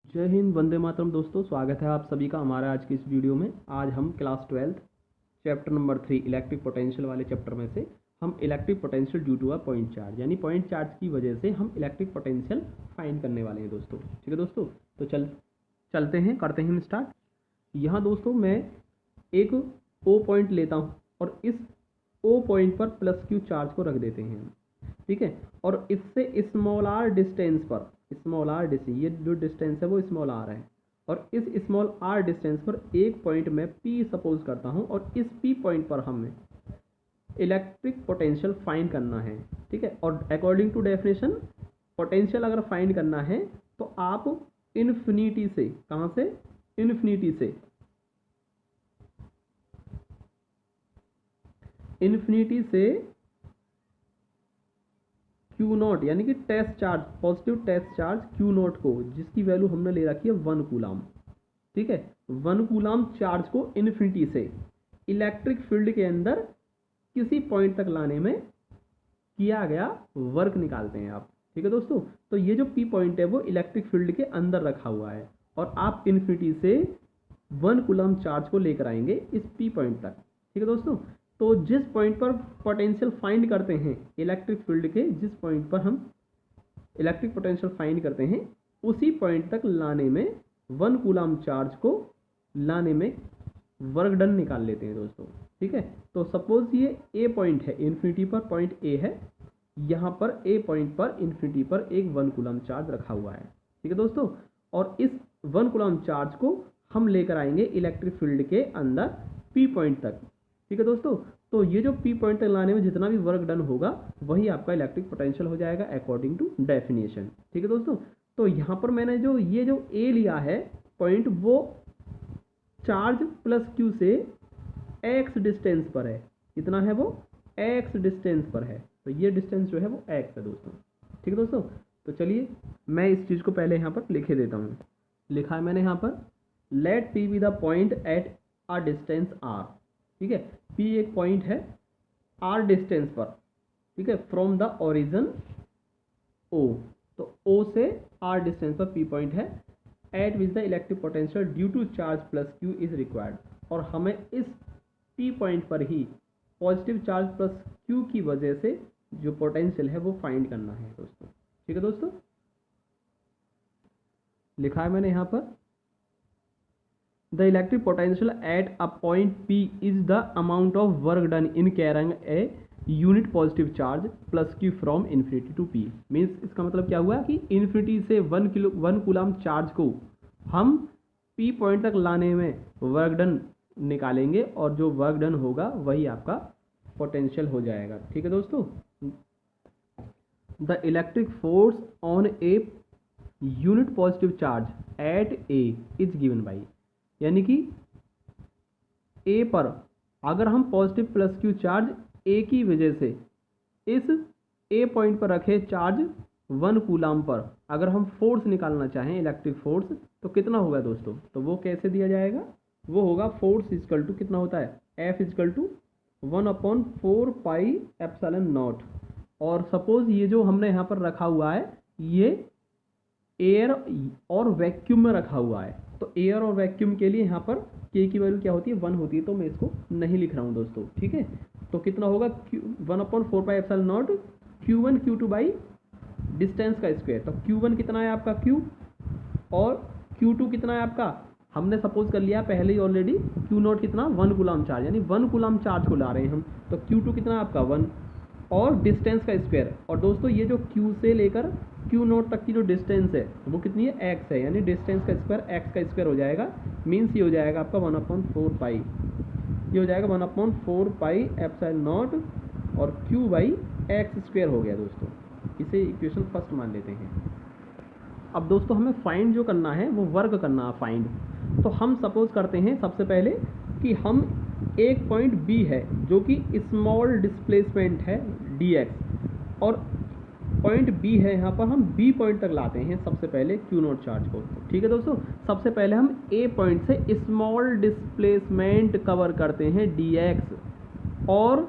जय हिंद, वंदे मातरम। दोस्तों, स्वागत है आप सभी का हमारा आज की इस वीडियो में। आज हम class 12 chapter number 3 electric potential वाले चैप्टर में से हम electric potential due to a point charge यानी पॉइंट चार्ज की वजह से हम इलेक्ट्रिक पोटेंशियल फाइंड करने वाले हैं दोस्तों। ठीक है दोस्तों, तो चलते हैं, करते हैं स्टार्ट। यहाँ दोस्तों मैं एक ओ पॉइंट लेता हूँ और इस ओ पॉइंट पर प्लस क्यू चार्ज को रख देते हैं। ठीक है, और इससे स्मॉल आर डिस्टेंस पर, स्मॉल आर डिस्टेंस, ये जो डिस्टेंस है वो स्मॉल आर है, और इस स्मॉल आर डिस्टेंस पर एक पॉइंट में पी सपोज करता हूँ और इस पी पॉइंट पर हमें इलेक्ट्रिक पोटेंशियल फाइंड करना है। ठीक है, और अकॉर्डिंग टू डेफिनेशन पोटेंशियल अगर फाइंड करना है तो आप इन्फिनिटी से, कहाँ से, इन्फिनिटी से, इन्फिनिटी से क्यू नॉट यानी कि test charge, positive test charge q naught को, जिसकी वैल्यू हमने ले रखी है 1 कूलाम। ठीक है, 1 कूलाम चार्ज को इन्फिनिटी से इलेक्ट्रिक फील्ड के अंदर किसी पॉइंट तक लाने में किया गया वर्क निकालते हैं आप। ठीक है दोस्तों, तो ये जो पी पॉइंट है वो इलेक्ट्रिक फील्ड के अंदर रखा हुआ है और आप इन्फिनिटी से 1 कूलाम चार्ज को लेकर आएंगे इस पी पॉइंट तक। ठीक है दोस्तों, तो जिस पॉइंट पर पोटेंशियल फाइंड करते हैं इलेक्ट्रिक फील्ड के, जिस पॉइंट पर हम इलेक्ट्रिक पोटेंशियल फाइंड करते हैं उसी पॉइंट तक लाने में 1 कूलाम चार्ज को लाने में वर्क डन निकाल लेते हैं दोस्तों। ठीक है, तो सपोज ये ए पॉइंट है, इन्फिनिटी पर पॉइंट ए है, यहाँ पर ए पॉइंट पर इन्फिनिटी पर एक 1 कूलाम चार्ज रखा हुआ है। ठीक है दोस्तों, और इस 1 कूलाम चार्ज को हम लेकर आएंगे इलेक्ट्रिक फील्ड के अंदर पी पॉइंट तक। ठीक है दोस्तों, तो ये जो पी पॉइंट तक लाने में जितना भी वर्क डन होगा वही आपका इलेक्ट्रिक पोटेंशियल हो जाएगा अकॉर्डिंग टू डेफिनेशन। ठीक है दोस्तों, तो यहाँ पर मैंने जो ये जो ए लिया है पॉइंट, वो चार्ज प्लस क्यू से एक्स डिस्टेंस पर है। कितना है वो, एक्स डिस्टेंस पर है, तो ये डिस्टेंस जो है वो एक्स है दोस्तों। ठीक है दोस्तों, तो चलिए मैं इस चीज़ को पहले यहाँ पर लिखे देता हूँ। लिखा है मैंने यहाँ पर, let P be the point at a distance r. ठीक है, पी एक पॉइंट है आर डिस्टेंस पर। ठीक है, फ्रॉम द ओरिजिन ओ, तो ओ से आर डिस्टेंस पर पी पॉइंट है, at which the electric potential due to charge plus q is required, और हमें इस पी पॉइंट पर ही पॉजिटिव चार्ज प्लस क्यू की वजह से जो पोटेंशियल है वो फाइंड करना है दोस्तों। ठीक है दोस्तों, लिखा है मैंने यहाँ पर, the electric potential at a point P is the amount of work done in carrying a unit positive charge plus q from infinity to P। Means इसका मतलब क्या हुआ कि इन्फिनिटी से 1 कूलाम चार्ज को हम P पॉइंट तक लाने में वर्क डन निकालेंगे और जो वर्क डन होगा वही आपका पोटेंशियल हो जाएगा। ठीक है दोस्तों, the electric force on A unit positive charge at A is given by, यानी कि ए पर अगर हम पॉजिटिव प्लस क्यू चार्ज ए की वजह से इस ए पॉइंट पर रखे चार्ज 1 कूलाम पर अगर हम फोर्स निकालना चाहें इलेक्ट्रिक फोर्स, तो कितना होगा दोस्तों, तो वो कैसे दिया जाएगा, वो होगा फोर्स इजकल टू, कितना होता है, F equal to 1/4 pi epsilon naught. और सपोज ये जो हमने यहाँ पर रखा हुआ है ये एयर और वैक्यूम में रखा हुआ है, तो एयर और वैक्यूम के लिए यहाँ पर के की वैल्यू क्या होती है, 1 होती है, तो मैं इसको नहीं लिख रहा हूँ दोस्तों। ठीक है, तो कितना होगा, 1/4 pi epsilon not Q1 Q2 by distance का स्क्वायर। तो Q1 कितना है आपका Q, और Q2 कितना है आपका, हमने सपोज कर लिया पहले ही ऑलरेडी, Q नॉट कितना, 1 कूलाम चार्ज, यानी 1 कूलाम चार्ज को ला रहे हैं हम, तो Q2 कितना आपका 1 और डिस्टेंस का स्क्वायर। और दोस्तों ये जो Q से लेकर Q नॉट तक की जो डिस्टेंस है वो कितनी है, x है, यानी डिस्टेंस का स्क्वायर x का स्क्वायर हो जाएगा। मीन्स ये हो जाएगा आपका 1/4 पाई, ये हो जाएगा 1/4 पाई एप्सिलॉन नॉट और Q बाई एक्स स्क्वायर हो गया दोस्तों। इसे इक्वेशन फर्स्ट मान लेते हैं। अब दोस्तों हमें फाइंड जो करना है वो वर्क करना है फाइंड। तो हम सपोज करते हैं सबसे पहले कि हम एक पॉइंट B है जो कि स्मॉल डिस्प्लेसमेंट है dx, और पॉइंट B है, यहाँ पर हम B पॉइंट तक लाते हैं सबसे पहले Q नॉट चार्ज को। ठीक है दोस्तों, सबसे पहले हम A पॉइंट से स्मॉल डिस्प्लेसमेंट कवर करते हैं dx, और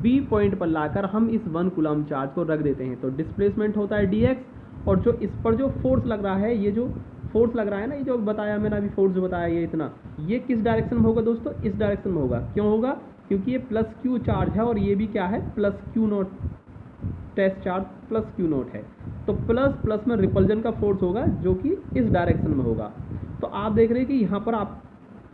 B पॉइंट पर लाकर हम इस 1 कूलाम चार्ज को रख देते हैं। तो डिस्प्लेसमेंट होता है dx, और जो इस पर जो फोर्स लग रहा है, ये जो फोर्स लग रहा है ना, ये जो बताया मैंने अभी, फोर्स जो बताया ये इतना, ये किस डायरेक्शन में होगा दोस्तों, इस डायरेक्शन में होगा। क्यों होगा, क्योंकि ये प्लस क्यू चार्ज है और ये भी क्या है, plus q naught, test charge plus q naught है। तो प्लस प्लस में रिपल्जन का फोर्स होगा जो कि इस डायरेक्शन में होगा। तो आप देख रहे हैं कि यहाँ पर आप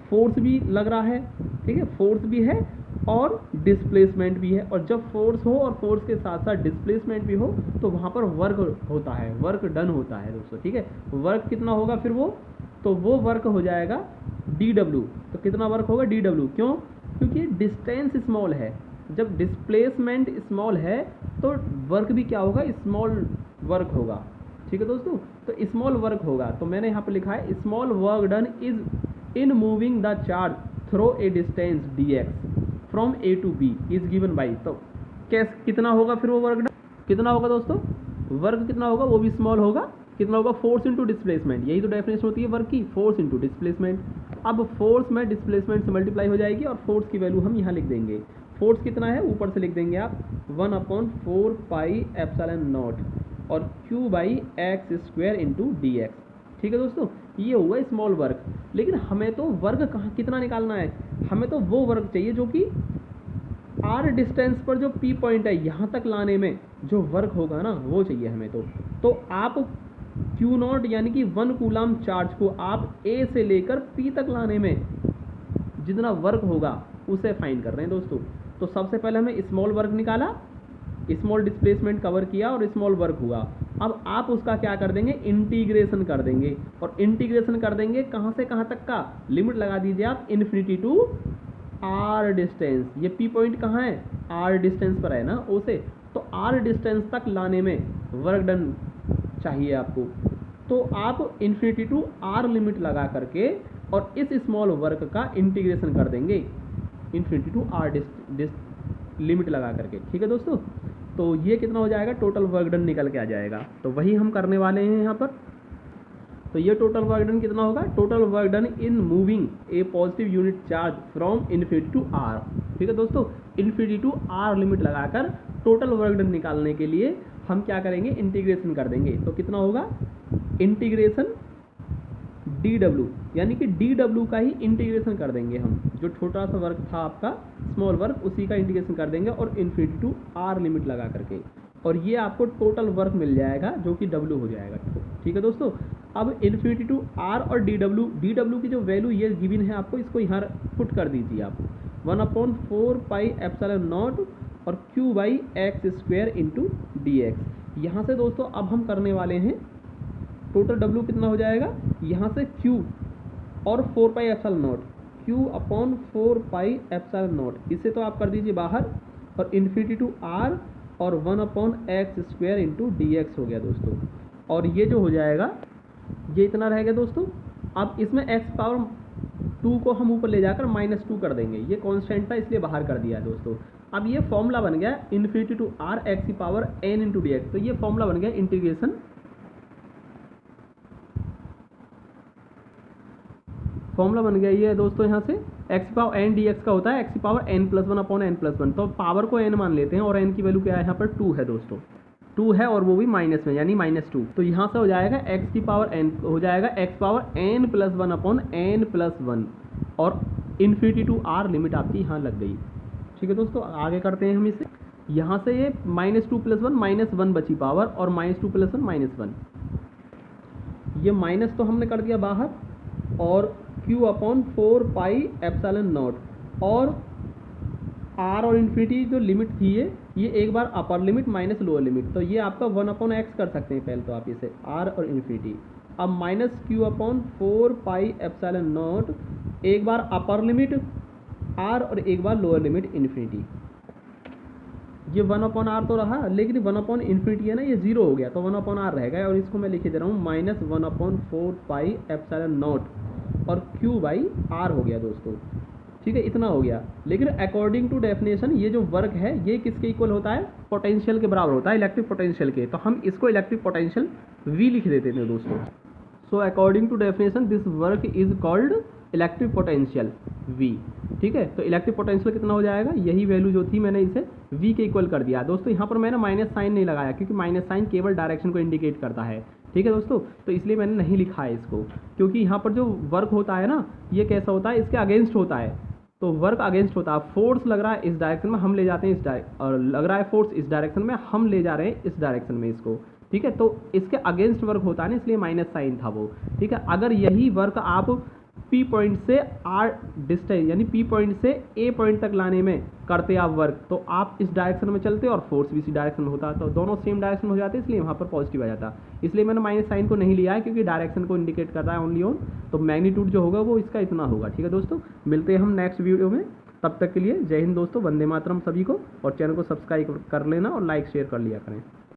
फोर्स भी लग रहा है, ठीक है, फोर्स भी है और डिस्प्लेसमेंट भी है। और जब फोर्स हो और फोर्स के साथ साथ डिस्प्लेसमेंट भी हो तो वहाँ पर वर्क होता है, वर्क डन होता है दोस्तों, ठीक है। वर्क कितना होगा फिर वो, तो वो वर्क हो जाएगा dw। तो कितना वर्क होगा dw, क्यों, क्योंकि डिस्टेंस स्मॉल है। जब डिस्प्लेसमेंट स्मॉल है तो वर्क भी क्या होगा, स्मॉल वर्क होगा, ठीक है दोस्तों। तो स्मॉल वर्क होगा, तो मैंने यहाँ पर लिखा है small work done is in moving the charge through a distance dx from a to b is given by. तो कितना होगा फिर वो वर्क डन, कितना होगा दोस्तों, वर्क कितना होगा, वो भी स्मॉल होगा। कितना होगा, फोर्स इंटू डिस्प्लेसमेंट, यही तो डेफिनेशन होती है वर्क की, फोर्स इंटू डिस्प्लेसमेंट। अब फोर्स में डिस्प्लेसमेंट से मल्टीप्लाई हो जाएगी और फोर्स की वैल्यू हम यहाँ लिख देंगे। फोर्स कितना है ऊपर से लिख देंगे आप 1/4 पाई एप्सिलॉन नॉट और q by x square into D x, ठीक है दोस्तों। ये हुआ स्मॉल वर्क। लेकिन हमें तो वर्क कहाँ कितना निकालना है, हमें तो वो वर्क चाहिए जो कि r डिस्टेंस पर जो p पॉइंट है यहाँ तक लाने में जो वर्क होगा ना, वो चाहिए हमें। तो आप q नॉट यानी कि 1 कूलम चार्ज को आप a से लेकर p तक लाने में जितना वर्क होगा उसे फाइंड कर रहे हैं दोस्तों। तो सबसे पहले हमें स्मॉल वर्क निकाला, स्मॉल डिस्प्लेसमेंट कवर किया और स्मॉल वर्क हुआ। अब आप उसका क्या कर देंगे, इंटीग्रेशन कर देंगे। और इंटीग्रेशन कर देंगे कहाँ से कहाँ तक का, लिमिट लगा दीजिए आप इन्फिनिटी टू r डिस्टेंस। ये p पॉइंट कहाँ है, r डिस्टेंस पर है ना o से, तो r डिस्टेंस तक लाने में वर्क डन चाहिए आपको। तो आप इन्फिनिटी टू r लिमिट लगा करके और इस स्मॉल वर्क का इंटीग्रेशन कर देंगे इन्फिनिटी टू r लिमिट लगा करके, ठीक है दोस्तों। तो ये कितना हो जाएगा, टोटल वर्क डन निकल के आ जाएगा। तो वही हम करने वाले हैं यहाँ पर। तो ये टोटल वर्क डन कितना होगा, total work done in moving a positive unit charge from infinity to r, ठीक है दोस्तों। इन्फिनिटी टू r लिमिट लगाकर टोटल वर्क डन निकालने के लिए हम क्या करेंगे, इंटीग्रेशन कर देंगे। तो कितना होगा, इंटीग्रेशन dw, यानी कि dw का ही इंटीग्रेशन कर देंगे हम। जो छोटा सा वर्क था आपका स्मॉल वर्क, उसी का इंटीग्रेशन कर देंगे और इन्फिनिटी टू r लिमिट लगा करके, और ये आपको टोटल वर्क मिल जाएगा जो कि w हो जाएगा, ठीक है दोस्तों। अब इन्फिनिटी टू r और dw की जो वैल्यू ये गिवन है आपको, इसको यहाँ पुट कर दीजिए आप 1/4 पाई एप्सिलॉन नॉट और q by x square into D x. यहाँ से दोस्तों अब हम करने वाले हैं टोटल w कितना हो जाएगा, यहाँ से q और 4 पाई epsilon not, q/4 pi epsilon not, इसे तो आप कर दीजिए बाहर, और इन्फिनिटी टू r और 1/x square into D x हो गया दोस्तों। और ये जो हो जाएगा ये इतना रहेगा दोस्तों। अब इसमें x पावर 2 को हम ऊपर ले जाकर -2 कर देंगे, ये कांस्टेंट था इसलिए बाहर कर दिया है दोस्तों। अब ये फॉर्मूला बन गया इन्फिनिटी टू r x की power n into D x. तो ये फॉर्मूला बन गया इंटीग्रेशन, फॉर्मूला बन गया ये दोस्तों। यहाँ से x पावर n dx का होता है x पावर n+1/n+1। तो पावर को n मान लेते हैं और n की वैल्यू क्या है, यहाँ पर 2 है दोस्तों, 2 है और वो भी माइनस में, यानी -2। तो यहाँ से हो जाएगा x की पावर n हो जाएगा x पावर n+1/n+1 और इन्फिनिटी टू r लिमिट आपकी यहाँ लग गई, ठीक है दोस्तों। आगे करते हैं हम इसे। यहाँ से ये -2 + 1 -1 बची पावर, और -2 + 1 -1, ये माइनस तो हमने कर दिया बाहर, और q/4 पाई एप्सिलॉन नॉट और r और इन्फिनिटी जो लिमिट थी ये एक बार upper limit minus lower limit, तो ये आपका 1/x कर सकते हैं पहले तो आप इसे, r और इन्फिनिटी। अब minus q/4 pi epsilon not, एक बार अपर लिमिट r और एक बार लोअर लिमिट इन्फिनिटी। ये 1/r तो रहा, लेकिन 1/इन्फिनिटी है ना, ये 0 हो गया, तो 1/r रहेगा। और इसको मैं लिखे दे रहा हूँ -1/4 पाई एप्सिलॉन नॉट और q बाई r हो गया दोस्तों, ठीक है, इतना हो गया। लेकिन अकॉर्डिंग टू डेफिनेशन ये जो वर्क है ये किसके इक्वल होता है, पोटेंशियल के बराबर होता है, इलेक्ट्रिक पोटेंशियल के। तो हम इसको इलेक्ट्रिक पोटेंशियल v लिख देते थे दोस्तों। So according to definition this work is called electric potential v, ठीक है। तो इलेक्ट्रिक पोटेंशियल कितना हो जाएगा, यही वैल्यू जो थी मैंने इसे v के इक्वल कर दिया दोस्तों। यहाँ पर मैंने माइनस साइन नहीं लगाया क्योंकि माइनस साइन केवल डायरेक्शन को इंडिकेट करता है, ठीक है दोस्तों, तो इसलिए मैंने नहीं लिखा है इसको, क्योंकि यहाँ पर जो वर्क होता है ना, ये कैसा होता है, इसके अगेंस्ट होता है। तो वर्क अगेंस्ट होता है, फोर्स लग रहा है इस डायरेक्शन में, हम ले जाते हैं इस और लग रहा है फोर्स इस डायरेक्शन में, हम ले जा रहे हैं इस डायरेक्शन में इसको। ठीक है, तो इसके अगेंस्ट वर्क होता है ना, इसलिए माइनस साइन था वो। ठीक है, अगर यही वर्क आप पी पॉइंट से आर डिस्टेंस यानी पी पॉइंट से ए पॉइंट तक लाने में करते आप वर्क, तो आप इस डायरेक्शन में चलते और फोर्स भी इसी डायरेक्शन में होता, तो दोनों सेम डायरेक्शन में हो जाते, इसलिए वहाँ पर पॉजिटिव आ जाता। इसलिए मैंने माइनस साइन को नहीं लिया है, क्योंकि डायरेक्शन को इंडिकेट करता है ओनली ऑन, तो मैग्नीट्यूड जो होगा वो इसका इतना होगा। ठीक है दोस्तों, मिलते हैं हम नेक्स्ट वीडियो में, तब तक के लिए जय हिंद दोस्तों, वंदे मातरम सभी को, और चैनल को सब्सक्राइब कर लेना और लाइक शेयर कर लिया करें।